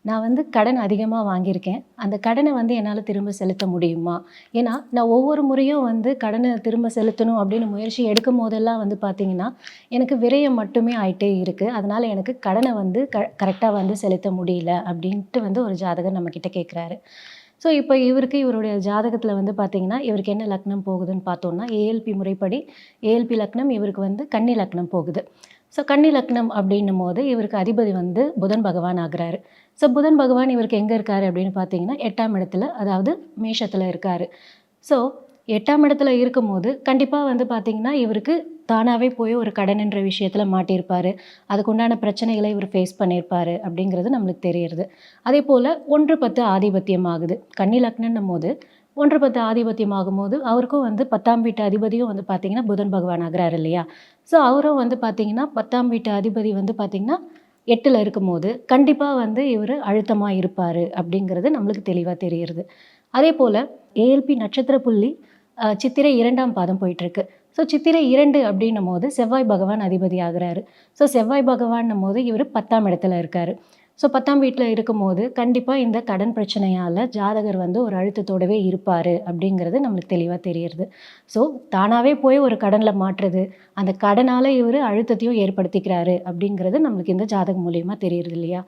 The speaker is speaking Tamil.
நான் வந்து கடன் அதிகமா வாங்கியிருக்கேன். அந்த கடன வந்து என்னால திரும்ப செலுத்த முடியுமா? ஏன்னா, நான் ஒவ்வொரு முறையும் வந்து கடன திரும்ப செலுத்தணும் அப்படின்னு முயற்சி எடுக்கும்போதெல்லாம் வந்து பார்த்தீங்கன்னா, எனக்கு விரயம் மட்டுமே ஆயிட்டே இருக்கு. அதனால எனக்கு கடன வந்து கரெக்ட்டா வந்து செலுத்த முடியல அப்படின்ட்டு வந்து ஒரு ஜாதகர் நம்மகிட்ட கேட்குறாரு. ஸோ, இப்ப இவருடைய ஜாதகத்தில வந்து பார்த்தீங்கன்னா, இவருக்கு என்ன லக்னம் போகுதுன்னு பார்த்தோம்னா, ஏஎல்பி முறைப்படி ஏஎல்பி லக்னம் இவருக்கு வந்து கன்னி லக்னம் போகுது. ஸோ, கன்னி லக்னம் அப்படின்னும்போது இவருக்கு அதிபதி வந்து புதன் பகவான் ஆகுறாரு. ஸோ, புதன் பகவான் இவருக்கு எங்க இருக்காரு அப்படின்னு பார்த்தீங்கன்னா, 8ஆம் இடத்துல, அதாவது மேஷத்துல இருக்காரு. ஸோ, 8ஆம் இடத்துல இருக்கும்போது, கண்டிப்பா வந்து பார்த்தீங்கன்னா, இவருக்கு தானாவே போய் ஒரு கடன்ன்ற விஷயத்துல மாட்டியிருப்பாரு. அதுக்குண்டான பிரச்சனைகள இவரு ஃபேஸ் பண்ணியிருப்பாரு அப்படிங்கிறது நம்மளுக்கு தெரியறது. அதேபோல 1, 10 ஆதிபத்தியம் ஆகுது. கன்னி லக்னன்னும்போது 1, 10 ஆதிபத்தியம் ஆகும்போது, அவருக்கும் வந்து 10ஆம் வீட்டு அதிபதியும் வந்து பார்த்தீங்கன்னா, புதன் பகவான் ஆகுறாரு இல்லையா? ஸோ, அவரும் வந்து பார்த்தீங்கன்னா, 10ஆம் வீட்டு அதிபதி வந்து பார்த்தீங்கன்னா, 8ல இருக்கும்போது, கண்டிப்பா வந்து இவரு அழுத்தமா இருப்பாரு அப்படிங்கிறது நம்மளுக்கு தெளிவா தெரியிறது. அதேபோல ஏஎல்பி நட்சத்திர புள்ளி சித்திரை 2ஆம் பாதம் போயிட்டுருக்கு. ஸோ சித்திரை 2 அப்படின்னும்போது செவ்வாய் பகவான் அதிபதி ஆகுறாரு. ஸோ செவ்வாய் பகவான்னும்போது இவரு 10ஆம் இடத்துல இருக்காரு. ஸோ 10ஆம் வீட்ல இருக்கும்போது, கண்டிப்பா இந்த கடன் பிரச்சனையால ஜாதகர் வந்து ஒரு அழுத்தத்தோடவே இருப்பாரு அப்படிங்கிறது நம்மளுக்கு தெளிவா தெரியிறது. ஸோ தானாவே போய் ஒரு கடன்ல மாட்டுறது, அந்த கடனால இவரு அழுத்தத்தையும் ஏற்படுத்திக்கிறாரு அப்படிங்கிறது நம்மளுக்கு இந்த ஜாதகம் மூலியமா தெரியிறது இல்லையா?